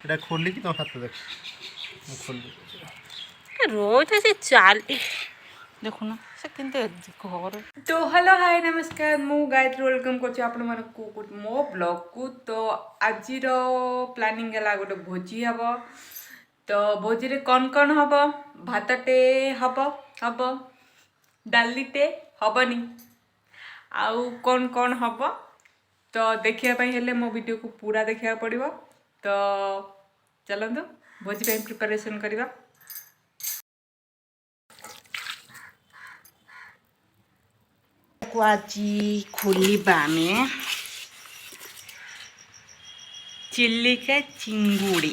এটা খুললি কি তোমার হাতে দেখ খুললি रोज से चाली देखो ना से किंतु घर तो हेलो हाय नमस्कार मु गायत्री वेलकम करछि आपण मानकु मो ब्लॉग को। तो आज प्लानिंग है गोटे भोजी हम तो भोजी रे कौन हम भातटे हम हम डालीटे हबनी आउ कौन हम तो देखिए हेले मो वीडियो को पूरा देखा पड़ो। तो चलतु भोजी टाइम प्रिपरेशन करवा। आज खोलिबा में चिल्ली का चिंगुड़ी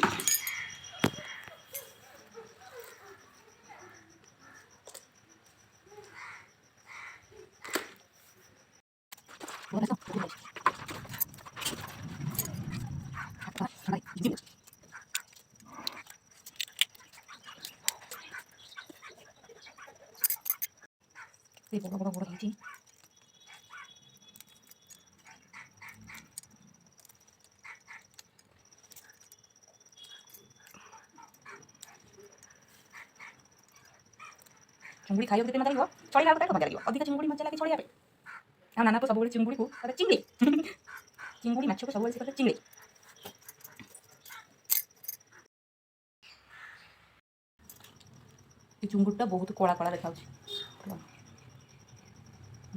चिंगुड़ी खाई मजा लगे चढ़ी मजा लगे अधिक चिंगुड़ी मजा लगे चढ़िया आ नाना तो सब चिंगुड़ी को चिंगड़ी चिंगुड़ी माछ को सब चिंगड़ी ये चिंगुड़ीटा बहुत कला कला देखा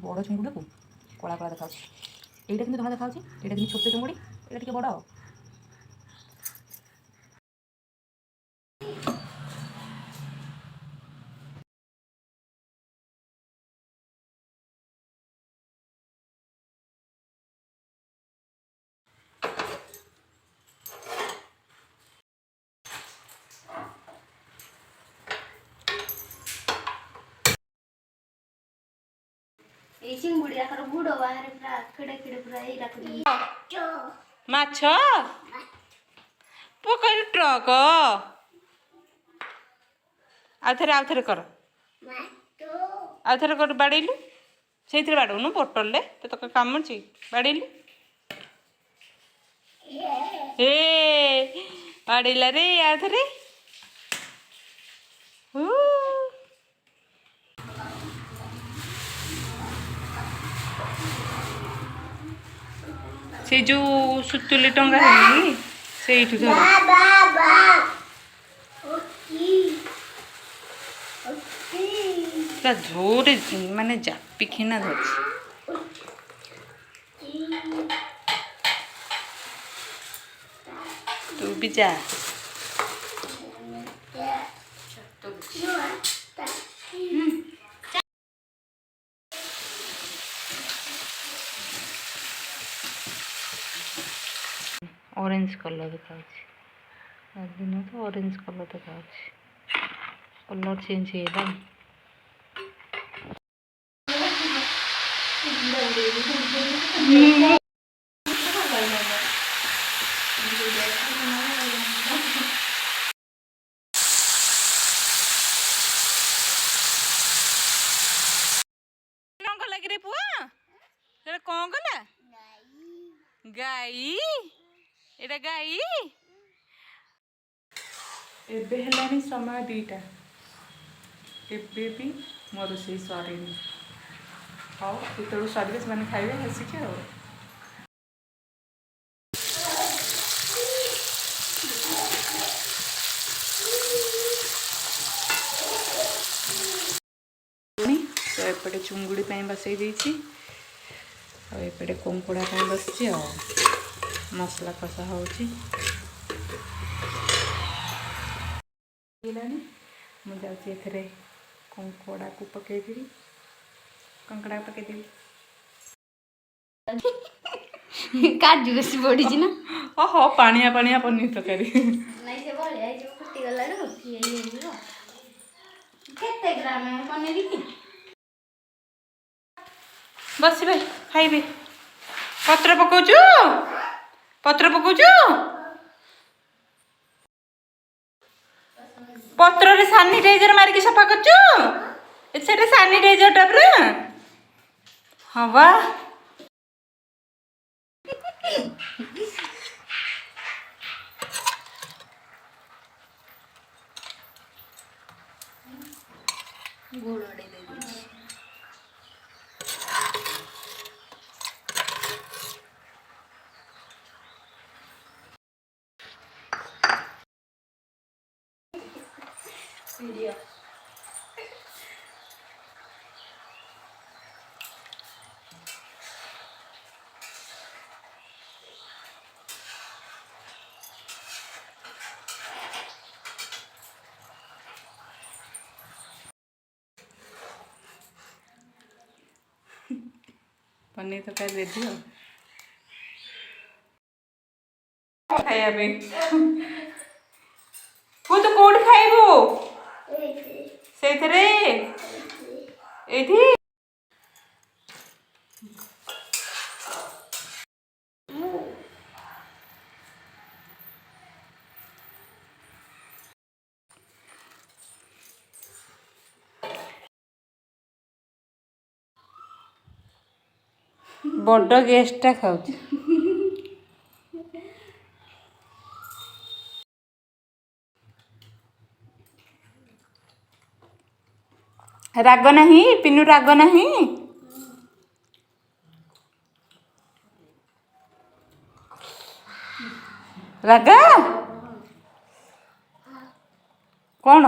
बड़ चिंगुड़ी को कला कला देखा यहाँ कि धला देखा यहाँ छोट चिंगुड़ी ये बड़ माछ पकड़ ट्रक आउ थे कर बाड़ेलु से बाड़ौनु बोटल तो कम अच्छी बाड़ेलु बाड़ेला रे आउ थे से जो सुतुली टंगा है से जोर माने जापी खिना धर तू भी जा ऑरेंज कलर देखा दिन तो ऑरेंज कलर देखा कलर चेंज है लगे रे पुआ कौन कला गाई एटा गाई एबे हेलानी समय 2टा एबे भी मोर रोषे सरे हाँ जो सर से मैंने खाइबे हसिक तो एपटे चुंगुड़ी बसई देपटे कंकुड़ा बस मसला कषा हो मुझे कंकड़ा को पकईदेवी कंकड़ा पकईदेवी काजू बेसी पड़ी ना हाँ पानिया पानिया पनीर तरकारी बस भाई खाइबे पत्र पकाउछु पत्र रे सानिटाइजर मारिकी सफा करछु एछे सानिटाइजर टा पूरा हवा पनीर तरकारी रेडी हो खाया पे तू तो कोड खाइबो सेथरे एठी बड़ गेस्टा खाऊ राग नहीं पिनू राग नहीं राग कौन